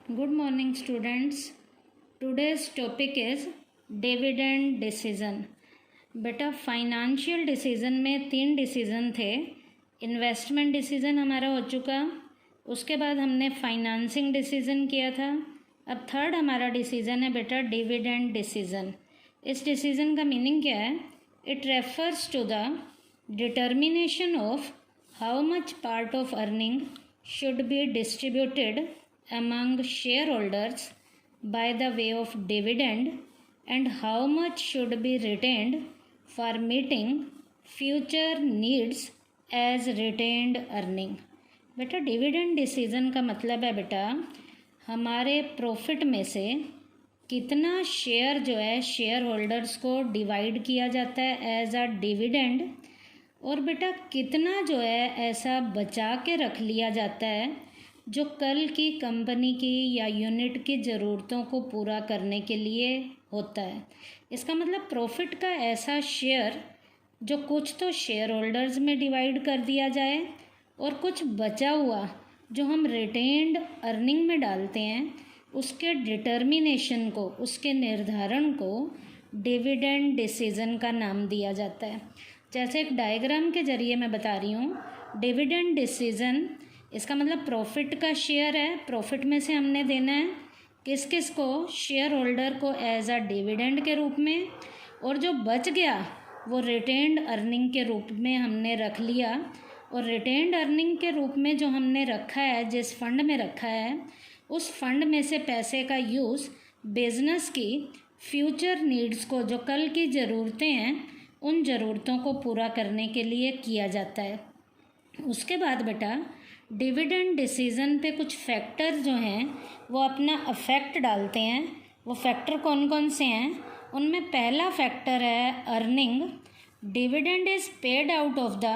Good morning students. Today's topic is dividend decision. बेटा financial decision में 3 decision थे. Investment decision हमारा हो चुका, उसके बाद हमने फाइनेंसिंग डिसीज़न किया था. अब थर्ड हमारा डिसीज़न है बेटा डिविडेंड डिसीज़न. इस डिसीज़न का मीनिंग क्या है? It refers to the determination of how much part of earning should be distributed among shareholders by the way of dividend and how much should be retained for meeting future needs as retained earning. बेटा dividend decision का मतलब है बेटा हमारे profit में से कितना share जो है शेयर होल्डर्स को डिवाइड किया जाता है एज अ डिविडेंड, और बेटा कितना जो है ऐसा बचा के रख लिया जाता है जो कल की कंपनी की या यूनिट की ज़रूरतों को पूरा करने के लिए होता है. इसका मतलब प्रॉफिट का ऐसा शेयर जो कुछ तो शेयर होल्डर्स में डिवाइड कर दिया जाए और कुछ बचा हुआ जो हम रिटेन्ड अर्निंग में डालते हैं, उसके डिटर्मिनेशन को, उसके निर्धारण को डिविडेंड डिसीज़न का नाम दिया जाता है. जैसे एक डायग्राम के ज़रिए मैं बता रही हूँ. डिविडेंड डिसीज़न इसका मतलब प्रॉफिट का शेयर है, प्रॉफिट में से हमने देना है किस किस को? शेयर होल्डर को एज अ डिविडेंड के रूप में, और जो बच गया वो रिटेन्ड अर्निंग के रूप में हमने रख लिया. और रिटेन्ड अर्निंग के रूप में जो हमने रखा है, जिस फंड में रखा है, उस फंड में से पैसे का यूज़ बिजनेस की फ्यूचर नीड्स को, जो कल की ज़रूरतें हैं, उन ज़रूरतों को पूरा करने के लिए किया जाता है. उसके बाद बेटा डिविडेंड डिसीज़न पे कुछ फैक्टर जो हैं वो अपना अफेक्ट डालते हैं. वो फैक्टर कौन कौन से हैं? उनमें पहला फैक्टर है earning. Dividend is paid out of the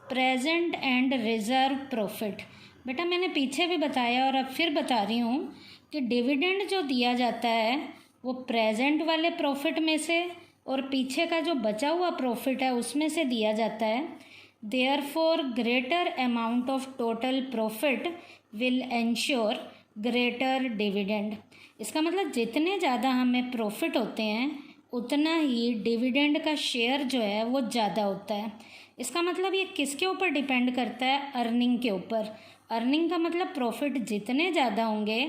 present and reserve profit. बेटा मैंने पीछे भी बताया और अब फिर बता रही हूँ कि डिविडेंड जो दिया जाता है वो प्रेजेंट वाले प्रॉफिट में से और पीछे का जो बचा हुआ प्रॉफिट है उसमें से दिया जाता है. Therefore, greater amount of total profit will ensure greater dividend. इसका मतलब जितने ज़्यादा हमें प्रॉफिट होते हैं उतना ही डिविडेंड का शेयर जो है वो ज़्यादा होता है. इसका मतलब ये किसके ऊपर डिपेंड करता है? अर्निंग के ऊपर. अर्निंग का मतलब प्रॉफिट जितने ज़्यादा होंगे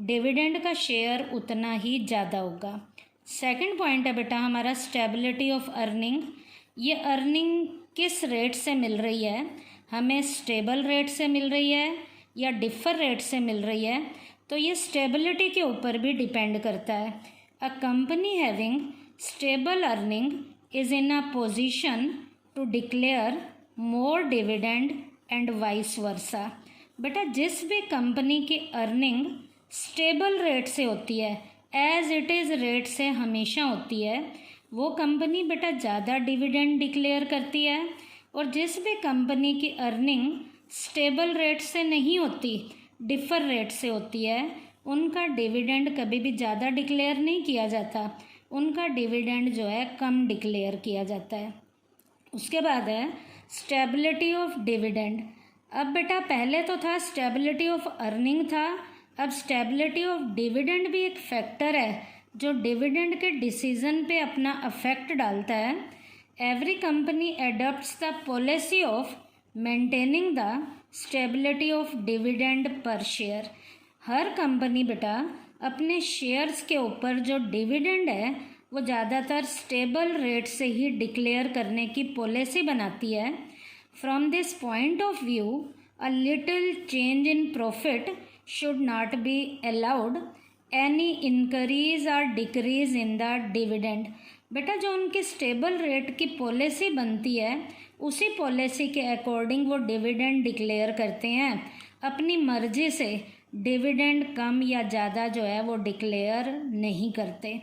डिविडेंड का शेयर उतना ही ज़्यादा होगा. सेकंड पॉइंट है बेटा हमारा स्टेबिलिटी ऑफ अर्निंग. ये अर्निंग किस रेट से मिल रही है? हमें स्टेबल रेट से मिल रही है या डिफर रेट से मिल रही है? तो ये स्टेबिलिटी के ऊपर भी डिपेंड करता है. A company having stable earning is in a position to declare more dividend and vice versa. बेटा जिस भी कंपनी की अर्निंग स्टेबल रेट से होती है, एज इट इज़ रेट से हमेशा होती है, वो कंपनी बेटा ज़्यादा डिविडेंड डिक्लेयर करती है. और जिस भी कंपनी की अर्निंग स्टेबल रेट से नहीं होती, डिफर रेट से होती है, उनका डिविडेंड कभी भी ज़्यादा डिक्लेयर नहीं किया जाता. उनका डिविडेंड जो है कम डिक्लेयर किया जाता है. उसके बाद है स्टेबिलिटी ऑफ डिविडेंड. अब बेटा पहले तो था स्टेबिलिटी ऑफ अर्निंग था, अब स्टेबिलिटी ऑफ डिविडेंड भी एक फैक्टर है जो डिविडेंड के डिसीज़न पे अपना अफेक्ट डालता है. Every company adopts the policy of maintaining the stability of dividend per share. हर कंपनी बेटा अपने शेयर्स के ऊपर जो डिविडेंड है वो ज़्यादातर स्टेबल रेट से ही डिक्लेयर करने की पॉलिसी बनाती है. From this point of view a little change in profit should not be allowed any increase और डिक्रीज इन द डिविडेंड. बेटा जो उनकी स्टेबल रेट की पॉलिसी बनती है उसी पॉलिसी के अकॉर्डिंग वो डिविडेंड डिक्लेयर करते हैं. अपनी मर्जी से डिविडेंड कम या ज़्यादा जो है वो डिक्लेयर नहीं करते.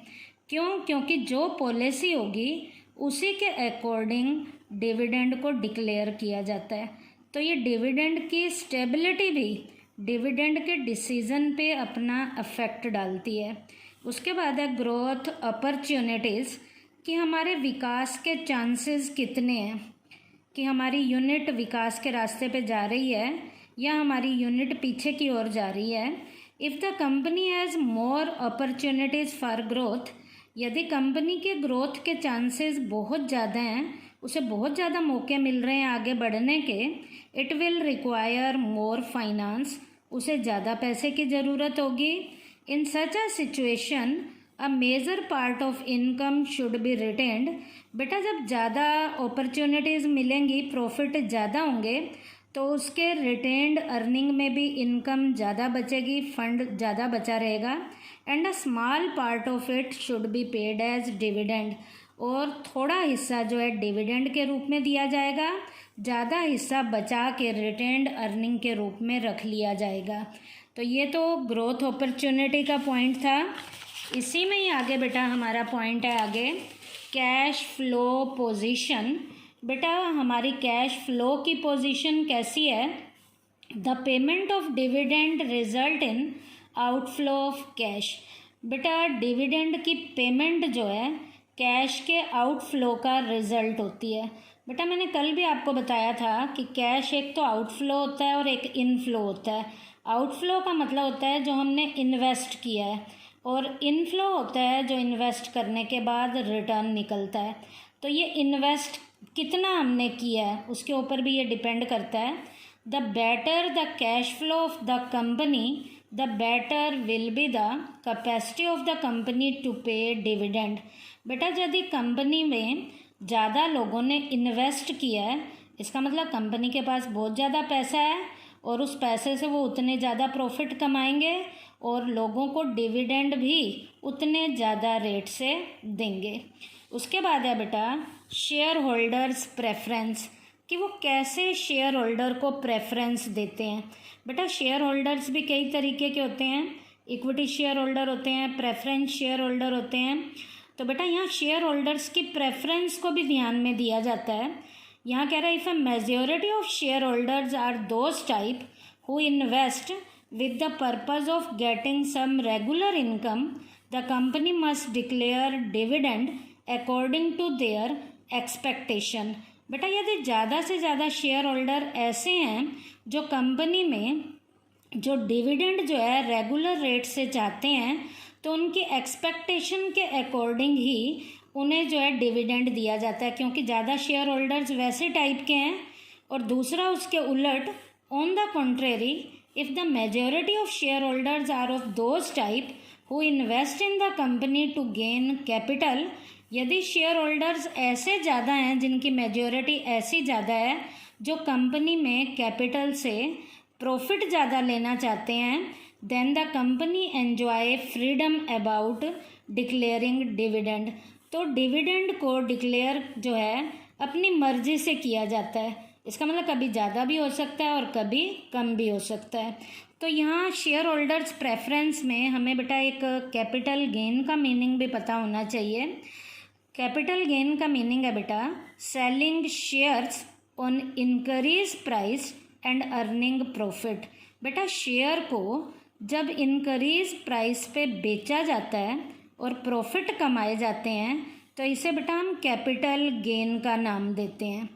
क्यों? क्योंकि जो पॉलिसी होगी उसी के अकॉर्डिंग डिविडेंड को डिक्लेयर किया जाता है. तो ये डिविडेंड की स्टेबिलिटी भी डिविडेंड के डिसीज़न पे अपना अफेक्ट डालती है. उसके बाद है ग्रोथ अपॉर्चुनिटीज़, कि हमारे विकास के चांसेस कितने हैं, कि हमारी यूनिट विकास के रास्ते पे जा रही है या हमारी यूनिट पीछे की ओर जा रही है. If the company has more opportunities for growth, यदि कंपनी के ग्रोथ के चांसेस बहुत ज़्यादा हैं, उसे बहुत ज़्यादा मौके मिल रहे हैं आगे बढ़ने के, it will require more finance, उसे ज़्यादा पैसे की ज़रूरत होगी। In such a situation a major part of income should be retained. बेटा जब ज़्यादा अपॉर्चुनिटीज़ मिलेंगी, प्रॉफिट ज़्यादा होंगे, तो उसके रिटेन्ड अर्निंग में भी इनकम ज़्यादा बचेगी, फंड ज़्यादा बचा रहेगा। And a small part of it should be paid as dividend, और थोड़ा हिस्सा जो है डिविडेंड के रूप में दिया जाएगा, ज़्यादा हिस्सा बचा के रिटेन्ड अर्निंग के रूप में रख लिया जाएगा। तो ये तो ग्रोथ अपॉर्चुनिटी का पॉइंट था। इसी में ही आगे बेटा हमारा पॉइंट है आगे कैश फ्लो पोजीशन। बेटा हमारी कैश फ्लो की पोजीशन कैसी है? The payment of dividend result in outflow of cash. बेटा डिविडेंड की पेमेंट जो है कैश के आउटफ्लो का रिजल्ट होती है। बेटा मैंने कल भी आपको बताया था कि कैश एक तो आउटफ्लो होता है और एक इनफ्लो होता है। आउटफ्लो का मतलब होता है जो हमने इन्वेस्ट किया है, और इनफ्लो होता है जो इन्वेस्ट करने के बाद रिटर्न निकलता है। तो ये इन्वेस्ट कितना हमने किया है उसके ऊपर भी ये डिपेंड करता है। The better the cash flow of the company, the better will be the capacity of the company to pay dividend. बेटा यदि कंपनी में ज़्यादा लोगों ने इन्वेस्ट किया है, इसका मतलब कंपनी के पास बहुत ज़्यादा पैसा है और उस पैसे से वो उतने ज़्यादा प्रॉफिट कमाएंगे और लोगों को डिविडेंड भी उतने ज़्यादा रेट से देंगे। उसके बाद है बेटा शेयर होल्डर्स प्रेफरेंस, कि वो कैसे शेयर होल्डर को प्रेफरेंस देते हैं। बेटा शेयर होल्डर्स भी कई तरीके के होते हैं, इक्विटी शेयर होल्डर होते हैं, प्रेफरेंस शेयर होल्डर होते हैं। तो बेटा यहाँ शेयर होल्डर्स की प्रेफरेंस को भी ध्यान में दिया जाता है। यहाँ कह रहा है if a majority of shareholders are those type who invest with the purpose of getting some regular income, the company must declare dividend according to their expectation। बेटा यदि ज़्यादा से ज़्यादा शेयर होल्डर ऐसे हैं जो कंपनी में जो डिविडेंड जो है रेगुलर रेट से चाहते हैं, तो उनकी एक्सपेक्टेशन के अकॉर्डिंग ही उन्हें जो है डिविडेंड दिया जाता है, क्योंकि ज़्यादा शेयर होल्डर्स वैसे टाइप के हैं। और दूसरा उसके उलट on the contrary, if the majority of shareholders are of those type who invest in the company to gain capital, यदि शेयर होल्डर्स ऐसे ज़्यादा हैं जिनकी मेजॉरिटी ऐसी ज़्यादा है जो कंपनी में कैपिटल से प्रॉफिट ज़्यादा लेना चाहते हैं, then the company enjoy freedom about declaring dividend. तो डिविडेंड को डिक्लेयर जो है अपनी मर्जी से किया जाता है। इसका मतलब कभी ज़्यादा भी हो सकता है और कभी कम भी हो सकता है। तो यहाँ शेयर होल्डर्स प्रेफरेंस में हमें बेटा एक कैपिटल गेन का मीनिंग भी पता होना चाहिए। कैपिटल गेन का मीनिंग है बेटा selling shares on increase price and earning profit. बेटा शेयर को जब इंक्रीज प्राइस पे बेचा जाता है और प्रॉफिट कमाए जाते हैं, तो इसे बेटा हम कैपिटल गेन का नाम देते हैं।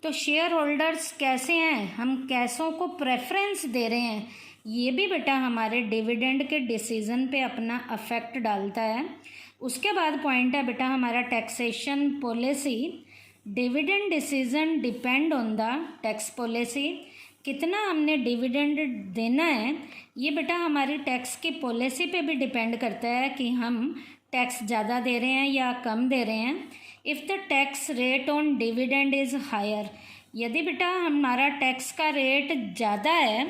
तो शेयर होल्डर्स कैसे हैं, हम कैसों को प्रेफरेंस दे रहे हैं, ये भी बेटा हमारे डिविडेंड के डिसीजन पे अपना अफेक्ट डालता है। उसके बाद पॉइंट है बेटा हमारा taxation policy. Dividend decision depend on the tax policy. कितना हमने डिविडेंड देना है ये बेटा हमारी टैक्स की पॉलिसी पे भी डिपेंड करता है कि हम टैक्स ज़्यादा दे रहे हैं या कम दे रहे हैं। If the tax rate on dividend is higher, यदि बेटा हमारा टैक्स का रेट ज़्यादा है,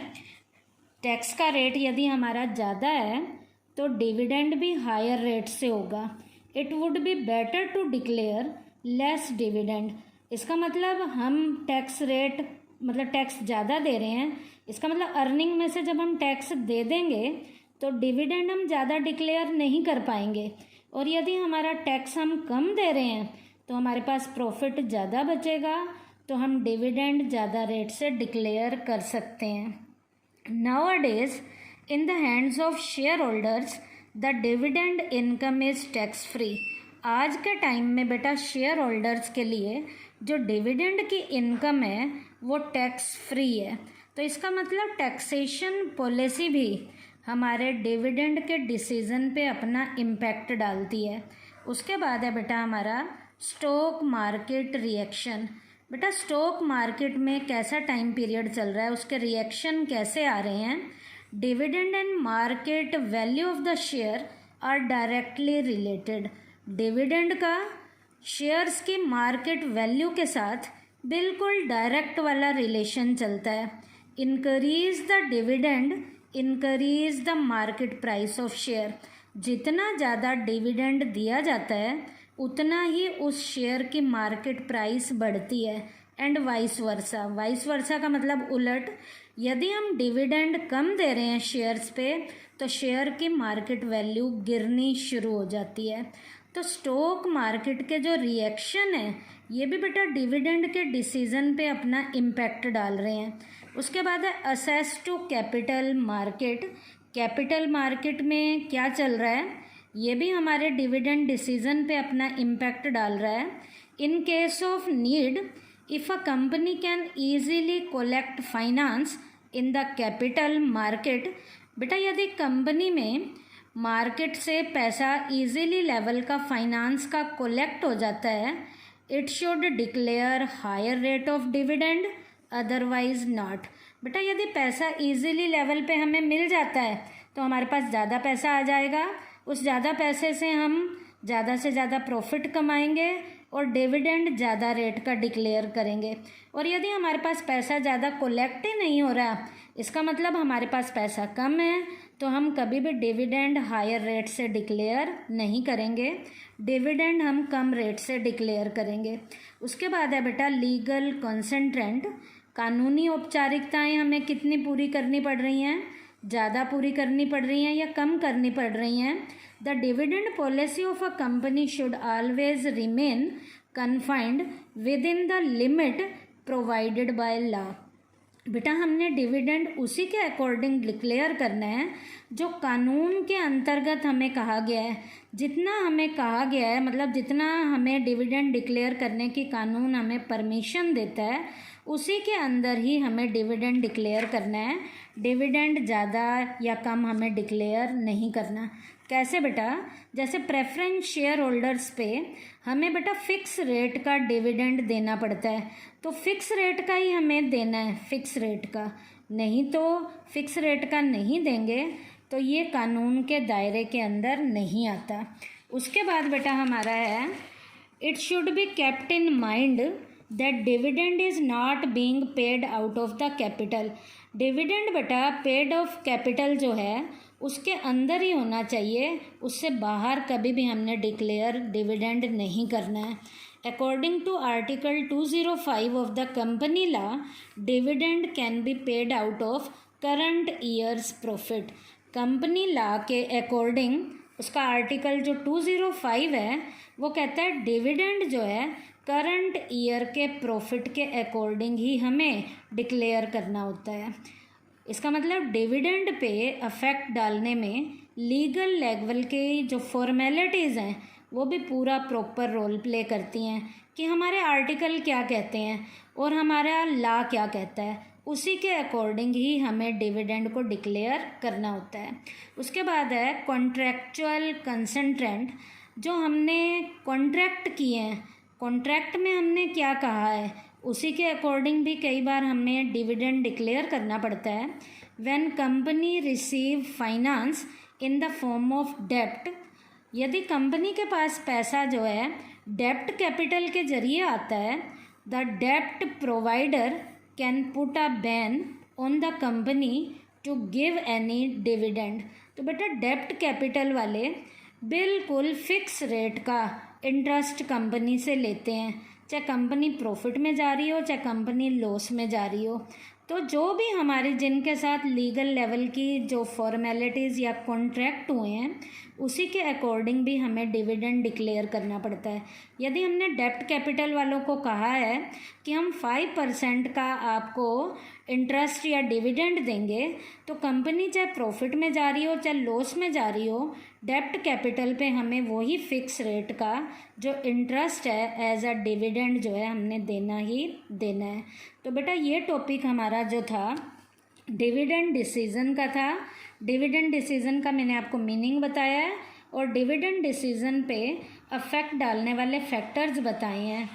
टैक्स का रेट यदि हमारा ज़्यादा है तो डिविडेंड भी हायर रेट से होगा। It would be better to declare less dividend. इसका मतलब हम टैक्स रेट मतलब टैक्स ज़्यादा दे रहे हैं, इसका मतलब अर्निंग में से जब हम टैक्स दे देंगे तो डिविडेंड हम ज़्यादा डिक्लेयर नहीं कर पाएंगे। और यदि हमारा टैक्स हम कम दे रहे हैं तो हमारे पास प्रॉफिट ज़्यादा बचेगा, तो हम डिविडेंड ज़्यादा रेट से डिक्लेयर कर सकते हैं। Nowadays in the hands of share holders the dividend income is tax free. आज के टाइम में बेटा शेयर होल्डर्स के लिए जो डिविडेंड की इनकम है वो टैक्स फ्री है। तो इसका मतलब टैक्सेशन पॉलिसी भी हमारे डिविडेंड के डिसीज़न पे अपना इम्पैक्ट डालती है। उसके बाद है बेटा हमारा स्टॉक मार्केट रिएक्शन। बेटा स्टॉक मार्केट में कैसा टाइम पीरियड चल रहा है, उसके रिएक्शन कैसे आ रहे हैं। Dividend and market value of the share are directly related. Dividend का शेयर्स की मार्केट वैल्यू के साथ बिल्कुल डायरेक्ट वाला रिलेशन चलता है। Increase the dividend increase the market price of share. जितना ज़्यादा डिविडेंड दिया जाता है उतना ही उस शेयर की मार्केट प्राइस बढ़ती है। And vice versa, vice versa का मतलब उलट, यदि हम डिविडेंड कम दे रहे हैं शेयर्स पे तो शेयर की मार्केट वैल्यू गिरनी शुरू हो जाती है। तो स्टॉक मार्केट के जो रिएक्शन है ये भी बेटा डिविडेंड के डिसीजन पे अपना इम्पैक्ट डाल रहे हैं। उसके बाद है access to capital market. Capital market में क्या चल रहा है ये भी हमारे डिविडेंड डिसीजन पे अपना इम्पैक्ट डाल रहा है। In case of need, if a company can easily collect finance in the capital market. बेटा यदि कंपनी में मार्केट से पैसा इजीली लेवल का फाइनेंस का कोलेक्ट हो जाता है, it should declare higher rate of dividend, otherwise not. बेटा यदि पैसा इजीली लेवल पे हमें मिल जाता है तो हमारे पास ज़्यादा पैसा आ जाएगा, उस ज़्यादा पैसे से हम ज़्यादा से ज़्यादा प्रॉफिट कमाएंगे और डिविडेंड ज़्यादा रेट का डिक्लेयर करेंगे। और यदि हमारे पास पैसा ज़्यादा कोलेक्ट ही नहीं हो रहा, इसका मतलब हमारे पास पैसा कम है, तो हम कभी भी डिविडेंड हायर रेट से डिक्लेयर नहीं करेंगे, डिविडेंड हम कम रेट से डिक्लेयर करेंगे। उसके बाद है बेटा लीगल कंसेंट्रेंट। कानूनी औपचारिकताएं हमें कितनी पूरी करनी पड़ रही हैं, ज़्यादा पूरी करनी पड़ रही हैं या कम करनी पड़ रही हैं। The dividend policy of a company should always remain confined with in the limit provided by law. बेटा हमने डिविडेंड उसी के अकॉर्डिंग डिक्लेयर करना है जो कानून के अंतर्गत हमें कहा गया है। जितना हमें कहा गया है, मतलब जितना हमें डिविडेंड डिक्लेयर करने की कानून हमें परमिशन देता है, उसी के अंदर ही हमें डिविडेंड डिक्लेयर करना है। डिविडेंड ज़्यादा या कम हमें डिक्लेयर नहीं करना। कैसे बेटा, जैसे प्रेफरेंस शेयर होल्डर्स पे हमें बेटा फिक्स रेट का डिविडेंड देना पड़ता है, तो फिक्स रेट का ही हमें देना है, फिक्स रेट का। नहीं तो फिक्स रेट का नहीं देंगे तो ये कानून के दायरे के अंदर नहीं आता। उसके बाद बेटा हमारा है it should be kept in mind that dividend is not being paid out of the capital. Dividend बेटा पेड ऑफ कैपिटल जो है उसके अंदर ही होना चाहिए, उससे बाहर कभी भी हमने डिक्लेयर डिविडेंड नहीं करना है। According to article 205 of the company law, dividend can be paid out of current year's profit. Company law के अकॉर्डिंग उसका आर्टिकल जो 205 है वो कहता है डिविडेंड जो है करंट ईयर के प्रॉफिट के अकॉर्डिंग ही हमें डिक्लेयर करना होता है। इसका मतलब डिविडेंड पे अफेक्ट डालने में लीगल लेवल के जो फॉर्मेलिटीज़ हैं वो भी पूरा प्रॉपर रोल प्ले करती हैं कि हमारे आर्टिकल क्या कहते हैं और हमारा लॉ क्या कहता है, उसी के अकॉर्डिंग ही हमें डिविडेंड को डिक्लेयर करना होता है। उसके बाद है कॉन्ट्रैक्चुअल कंसेंट्रेंट। जो हमने कॉन्ट्रैक्ट किए हैं, कॉन्ट्रैक्ट में हमने क्या कहा है उसी के अकॉर्डिंग भी कई बार हमें डिविडेंड डिक्लेयर करना पड़ता है। When company receive finance in the form of डेप्ट, यदि कंपनी के पास पैसा जो है डेप्ट कैपिटल के जरिए आता है, द डेप्ट provider can put a ban on the company to give any dividend. तो बेटा डेप्ट कैपिटल वाले बिल्कुल फिक्स रेट का इंटरेस्ट कंपनी से लेते हैं, चाहे कंपनी प्रॉफिट में जा रही हो चाहे कंपनी लॉस में जा रही हो। तो जो भी हमारे जिनके साथ लीगल लेवल की जो फॉर्मेलिटीज़ या कॉन्ट्रैक्ट हुए हैं उसी के अकॉर्डिंग भी हमें डिविडेंड डिक्लेयर करना पड़ता है। यदि हमने डेप्ट कैपिटल वालों को कहा है कि हम 5% का आपको इंटरेस्ट या डिविडेंड देंगे, तो कंपनी चाहे प्रॉफिट में जा रही हो चाहे लॉस में जा रही हो, डेप्ट कैपिटल पे हमें वही फिक्स रेट का जो इंटरेस्ट है एज अ डिविडेंड जो है हमने देना ही देना है। तो बेटा ये टॉपिक हमारा जो था डिविडेंड डिसीजन का था। डिविडेंड डिसीज़न का मैंने आपको मीनिंग बताया है और डिविडेंड डिसीज़न पे अफेक्ट डालने वाले फैक्टर्स बताए हैं।